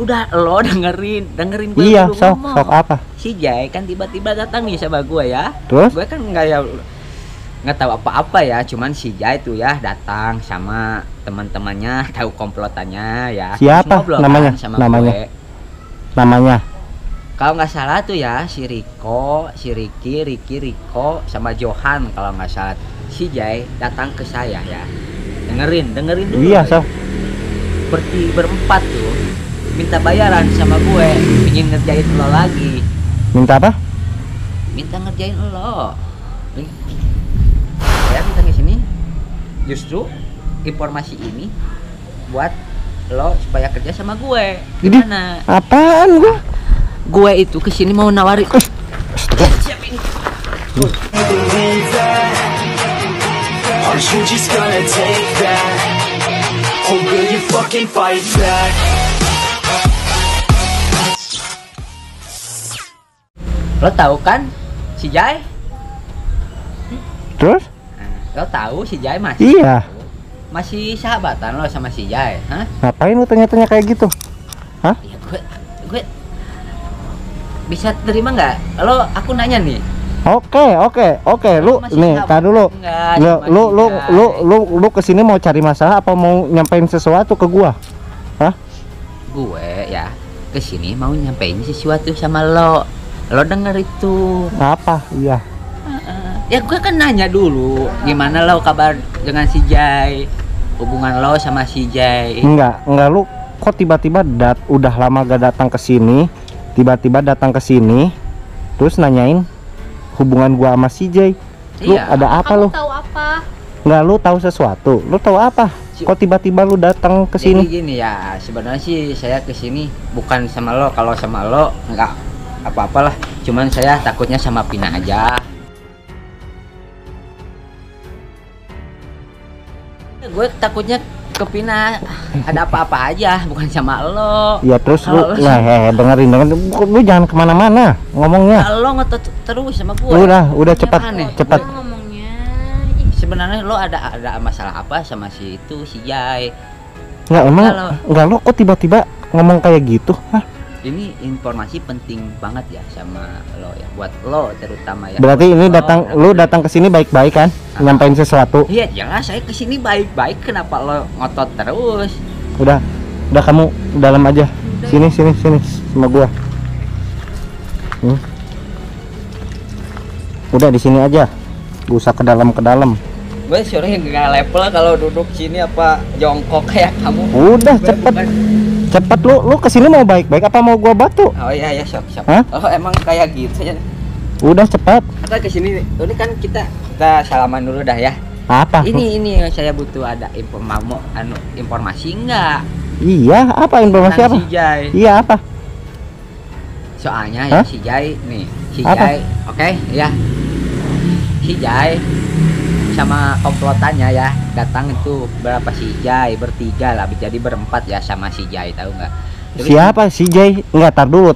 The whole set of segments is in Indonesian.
Udah lo dengerin gue Iya, dulu sok ngomong. apa? Si Jay kan tiba-tiba datang nih sama gue ya. Terus? Gue kan nggak tahu apa-apa ya, cuman si Jay tuh ya datang sama teman-temannya, tahu komplotannya ya. Siapa Terus ngobrol namanya? kan sama Namanya? gue. Namanya? Kalau nggak salah tuh ya si Riko, si Riko sama Johan kalau nggak salah. Si Jay datang ke saya ya. Dengerin dulu. Iya, sok. Berempat tuh minta bayaran sama gue, ingin ngerjain lo lagi. Minta apa? Minta ngerjain lo. Saya minta ke sini justru informasi ini buat lo supaya kerja sama gue. Gimana? Apaan gua? Gue itu kesini mau nawarin. Siap ini. Are you just gonna take that? Or will you fucking fight back? Lo tahu kan si Jai? Terus? Lo tahu si Jai masih? Iya. Masih sahabatan lo sama si Jai? Hah? Ngapain lu tanya-tanya kayak gitu? Hah? Ya gue bisa terima nggak? Aku nanya nih. Oke. Lu Masih nih, tar dulu. Enggak, Lu kesini mau cari masalah apa mau nyampein sesuatu ke gua? Hah? Gue ya kesini mau nyampein sesuatu sama lo. Lo denger itu? Apa? Iya. Ya gue kan nanya dulu, gimana lo kabar dengan si Jai? Hubungan lo sama si Jai? Enggak lu kok tiba-tiba udah lama gak datang ke sini, tiba-tiba datang ke sini terus nanyain hubungan gua sama si Jai. Lu Iya. ada apa Kamu lu? tahu apa? Enggak, lu tahu sesuatu. Lu tahu apa? Kok tiba-tiba lu datang ke Jadi sini? gini ya, sebenarnya sih saya kesini bukan sama lo. Kalau sama lo nggak apa-apalah, cuman saya takutnya sama Pina aja. Gue takutnya ke Pina ada apa-apa aja, bukan sama lo. Ya terus Kalau lu, dengerin, lu jangan kemana-mana ngomongnya. Lo ngotot terus sama gue. Udah cepat, Aneh. cepat. Ngomongnya. Sebenarnya lo ada masalah apa sama si Jai? Nggak, emang Kalau- nggak, lu kok tiba-tiba ngomong kayak gitu? Hah? Ini informasi penting banget ya sama lo ya, buat lo terutama ya. Berarti ini Lo, lu datang ke sini baik-baik kan? Nyampein sesuatu. Iya jelas saya kesini baik-baik, kenapa lo ngotot terus? Udah kamu dalam aja. Sini sama gua. Udah di sini aja. Gak usah ke dalam. Gue sore nggak level kalau duduk sini apa jongkok kayak kamu. Udah Gue cepet. bukan- Cepet lu kesini mau baik-baik apa mau gua batu? Oh iya sok. Hah? Oh emang kayak gitu ya. Udah cepat. Kita kesini, ini kan kita salaman dulu dah ya. Apa? Ini saya butuh ada informasi enggak? Iya, apa informasi Tentang apa? si Jai. Iya, apa? Soalnya ya Hah? si Jai nih, si Apa? Jai, oke ya. Si Jai sama komplotannya ya datang itu berapa si Jai, bertiga lah, jadi berempat ya sama si Jai, tahu nggak? Terus Siapa si Jay? Enggak, tar dulu.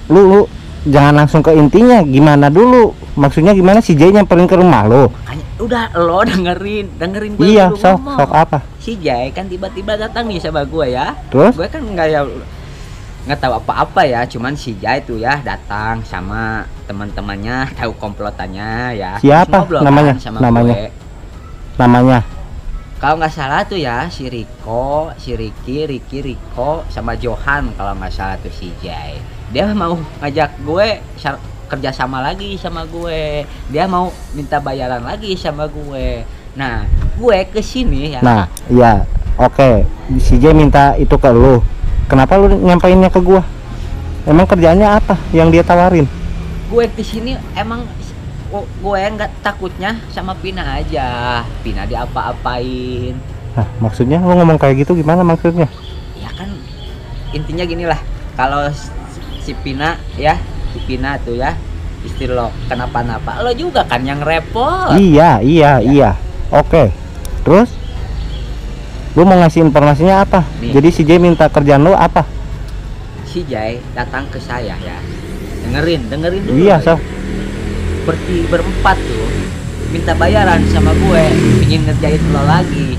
Lu jangan langsung ke intinya. Gimana dulu? Maksudnya gimana si Jay nyamperin ke rumah lo? makanya, udah lo dengerin gue Iya, dulu sok ngomong. apa? Si Jai kan tiba-tiba datang nih sama gue ya. Terus? Gue kan nggak tahu apa-apa ya, cuman si Jai tuh ya datang sama teman-temannya, tahu komplotannya ya. Terus Siapa ngobrol namanya? kan sama Namanya? gue. Namanya? Kalau nggak salah tuh ya si Riko, si Riko sama Johan kalau nggak salah tuh si Jai. Dia mau ngajak gue kerja sama lagi sama gue. Dia mau minta bayaran lagi sama gue. Nah, gue kesini ya. Nah, iya. Oke, si Jay minta itu ke lu. Kenapa lu nyampainnya ke gua? Emang kerjaannya apa yang dia tawarin? Gue kesini emang gue nggak takutnya sama Pina aja. Pina diapa-apain. Nah, maksudnya lu ngomong kayak gitu gimana maksudnya? Ya kan intinya gini lah, kalau si Pina ya, si Pina tuh ya istri lo kenapa-napa, lo juga kan yang repot. Iya. Oke. Terus lu mau ngasih informasinya apa? Nih. Jadi si Jay minta kerjaan lu apa? Si Jai datang ke saya ya, dengerin dulu. Iya, sok. Berempat tuh minta bayaran sama gue, ingin ngerjain lo lagi.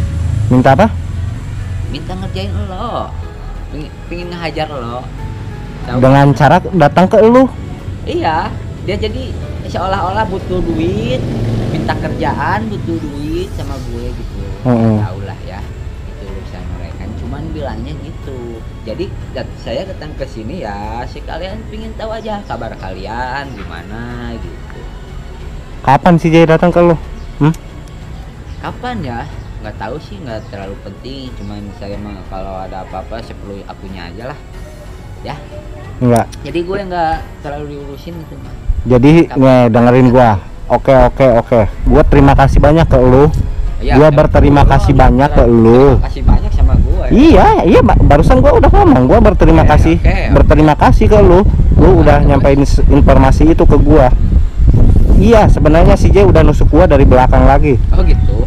Minta apa? Minta ngerjain lo. Pingin ngehajar lo. Tahu? dengan cara datang ke lu. Iya, dia jadi seolah-olah butuh duit, minta kerjaan, butuh duit sama gue gitu. Tahu lah ya, itu urusan mereka. Cuman bilangnya gitu. Jadi saya datang ke sini ya sekalian pingin tahu aja kabar kalian gimana gitu. Kapan si Jay datang ke lu? Kapan ya? Nggak tahu sih, nggak terlalu penting. Cuman saya mah kalau ada apa-apa seperlu akunya aja lah. Ya. Enggak. Jadi gue nggak terlalu diurusin itu mah. Jadi nih dengerin gua. Oke. Gua terima kasih banyak ke lu. Ya, Gua berterima kasih banyak ke lu. Terima kasih banyak sama gue. Iya, barusan gua udah ngomong, gua berterima kasih. Berterima kasih ke lu. Lu udah nyampein informasi itu ke gua. Iya, sebenarnya si Jay udah nusuk gua dari belakang lagi. Oh gitu.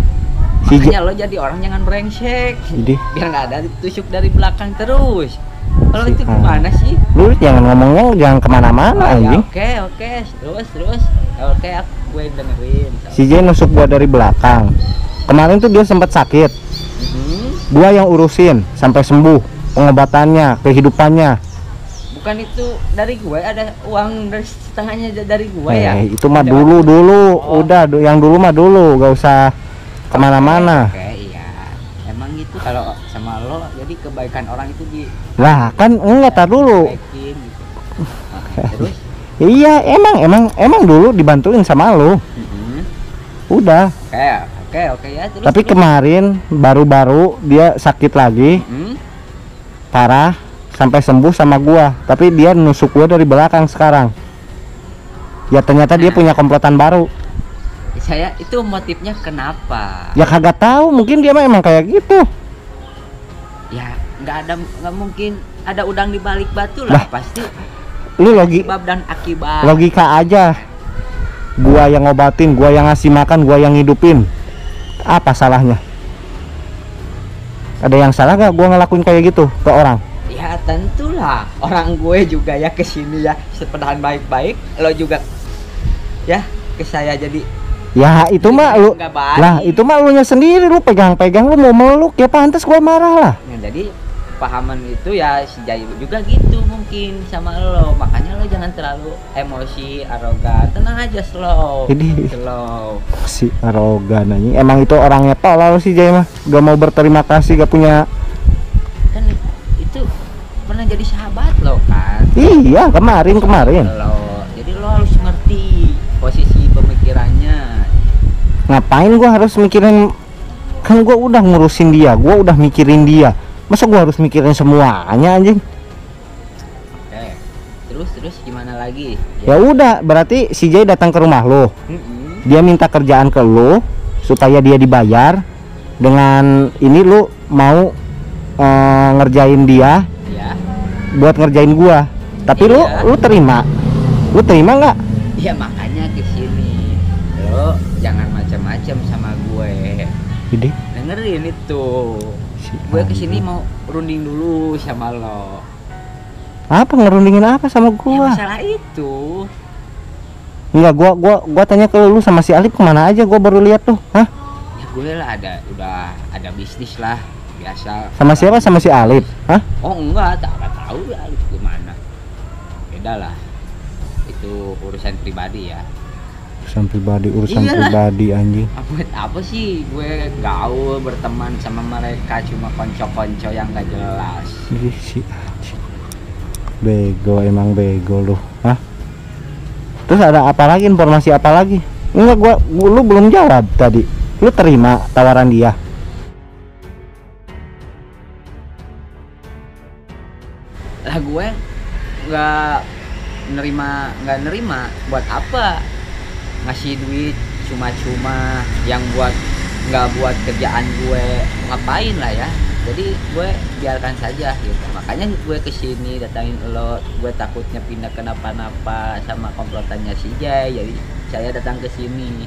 Si Makanya lo jadi orang jangan brengsek. Jadi, Biar nggak ada ditusuk dari belakang terus. Kalau Si- itu gimana sih? lu jangan ngomongnya jangan kemana-mana Oh, ya, anjing. oke. Terus. Oke, gue dengerin. Si Jay nusuk gua dari belakang. Kemarin tuh dia sempat sakit. Gua yang urusin sampai sembuh pengobatannya, kehidupannya. Bukan itu dari gue, ada uang dari setengahnya dari gue ya. Itu mah Ada. dulu. Oh. Udah yang dulu mah dulu, gak usah kemana-mana. Oke, iya. Emang gitu kalau sama lo, jadi kebaikan orang itu di Lah kan enggak, tar dulu. baikin gitu. Nah, terus Iya, emang dulu dibantuin sama lo. Udah. Oke ya, terus. Tapi terus. kemarin baru-baru dia sakit lagi, parah, sampai sembuh sama gua. Tapi dia nusuk gua dari belakang sekarang. Ya ternyata dia punya komplotan baru. Saya itu motifnya kenapa? Ya kagak tahu, mungkin dia mah emang kayak gitu. Ya nggak mungkin ada udang di balik batu lah, pasti Lu sebab dan akibat. logika aja. Gua yang ngobatin, gua yang ngasih makan, gua yang ngidupin. Apa salahnya? Ada yang salah gak gua ngelakuin kayak gitu ke orang? Ya tentulah, orang gue juga ya kesini ya sepedahan baik-baik, lo juga ya ke saya jadi Ya itu mah lu, nggak baik. lah itu mah lu nya sendiri, lu pegang-pegang, lu mau meluk ya pantas gua marah lah. Nah, jadi pahaman itu ya si Jai juga gitu mungkin sama lo, makanya lo jangan terlalu emosi, arogan, tenang aja, slow. Jadi- slow. Si arogan anjing. Emang itu orangnya tolol sih Jay mah. Gak mau berterima kasih, gak punya. Kan itu pernah jadi sahabat lo kan. Iya, kemarin. Lo, jadi lo harus ngerti posisi pemikirannya. Ngapain gua harus mikirin, kan gua udah ngurusin dia, gua udah mikirin dia. Masa gua harus mikirin semuanya anjing? Oke. Terus gimana lagi? Ya udah, berarti si Jay datang ke rumah lo. Mm-mm. Dia minta kerjaan ke lo supaya dia dibayar. Dengan ini lo mau ngerjain dia Ya. buat ngerjain gua. Tapi Iya. lu terima? Lu terima nggak? Ya makanya kesini lo jangan macam-macam sama gue. Jadi Dengerin itu. Gue kesini mau runding dulu sama lo. apa, ngerundingin apa sama Ya gua? masalah itu. Enggak, gua tanya ke lu sama si Alif kemana aja, gua baru lihat tuh. Hah? Ya gue lah udah ada bisnis lah biasa. Sama siapa? Sama si Alif? Hah? Oh enggak, tak tahu ya itu gimana. Beda lah. Itu urusan pribadi ya. Urusan Iyalah. pribadi anjing. Buat apa sih gue gaul berteman sama mereka, cuma konco-konco yang gak jelas. Ih, si anjing. Bego, emang bego lu. Hah? Terus ada apa lagi, informasi apa lagi? Enggak, lu belum jawab tadi. Lu terima tawaran dia? Lah gue nggak nerima buat apa ngasih duit cuma-cuma yang nggak buat kerjaan gue, ngapain lah ya. Jadi gue biarkan saja gitu. Makanya gue kesini datangin lo, gue takutnya pindah kenapa-napa sama komplotannya si Jay, jadi saya datang ke sini.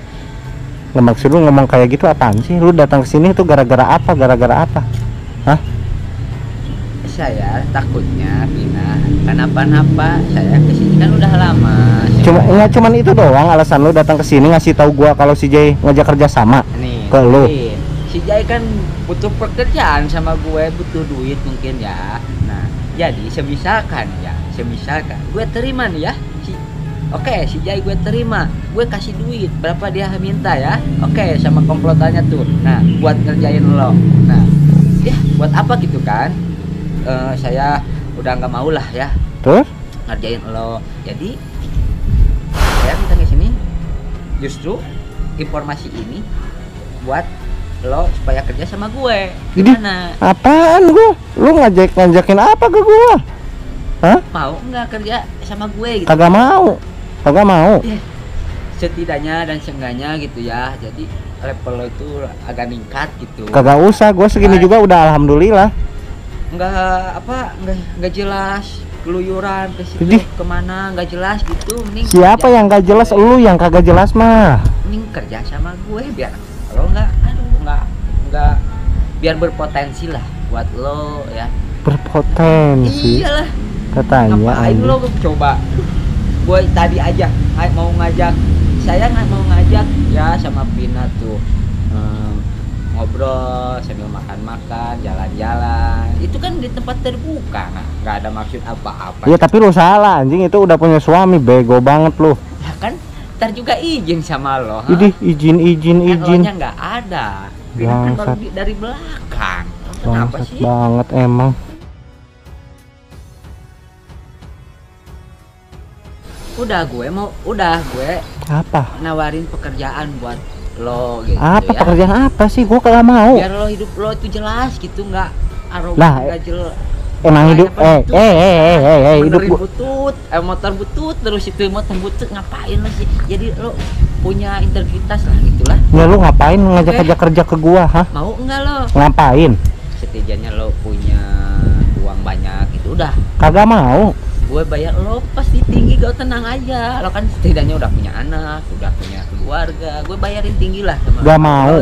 Nggak, maksud lu ngomong kayak gitu apaan sih? Lu datang ke sini tuh gara-gara apa? Gara-gara apa? Hah? Saya takutnya pindah kenapa-napa, saya kesini kan udah lama. Nggak cuman itu doang alasan lu datang ke sini ngasih tahu gua kalau si Jay ngajak kerja sama Nih, ke lu. si Jai kan butuh pekerjaan sama gue, butuh duit mungkin ya. Nah, Jadi semisalkan gue terima nih ya Oke, si Jai gue terima, gue kasih duit berapa dia minta ya. Oke, sama komplotannya tuh. Nah, buat ngerjain lo. Nah, ya buat apa gitu kan? Saya udah nggak mau lah ya. Terus? Ngerjain lo. Jadi saya minta ke sini. Justru informasi ini buat lo supaya kerja sama gue. Gimana? Apaan gue? Lu ngajakin apa ke gue? Hah? Mau nggak kerja sama gue gitu? Kagak mau. Setidaknya dan seenggaknya gitu ya. Jadi level lo itu agak meningkat gitu. Kagak usah, gue segini juga udah alhamdulillah. Nggak jelas keluyuran ke situ kemana nggak jelas gitu. Mending siapa yang nggak jelas? Lu yang kagak jelas mah. Mending kerja sama gue biar lo nggak biar berpotensi lah buat lo ya. Berpotensi. Iyalah. Katanya. Ngapain lo coba? Gue tadi aja mau ngajak ya sama Pina tuh ngobrol sambil makan-makan, jalan-jalan. Itu kan di tempat terbuka, nggak ada maksud apa-apa. Iya tapi lu salah anjing, itu udah punya suami, bego banget lu. Ya kan, ntar juga izin sama lo. Izin. Kan nggak ada. Pina kan baru dari belakang. Kenapa sih? Banget emang. Udah gue apa nawarin pekerjaan buat lo gitu apa ya. Pekerjaan apa sih? Gue kagak mau. Biar lo hidup lo itu jelas gitu, nggak arogan, nggak jelas. Emang hidup hidup motor butut terus itu motor butut ngapain lo sih? Jadi lo punya integritas lah gitulah. Ya lu ngapain ngajak kerja ke gua, hah? Mau enggak lo? Ngapain? Setidaknya lo punya uang banyak itu udah. Kagak mau. Gue bayar lo pasti tinggi, gak tenang aja. Lo kan setidaknya udah punya anak, udah punya keluarga. Gue bayarin tinggi lah sama gak mau.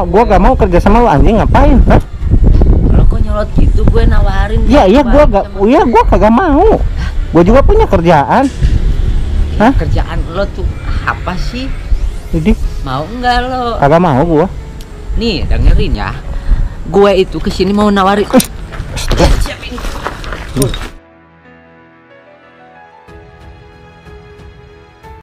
Gua gak mau kerja sama lo anjing, ngapain? Hah? Lo kok nyolot gitu? Gue nawarin. Gua kagak mau. Gue juga punya kerjaan. Hah? Kerjaan lo tuh apa sih? Jadi mau enggak lo? Kagak mau gua. Nih, dengerin ya. Gue itu kesini mau nawarin. Siapin.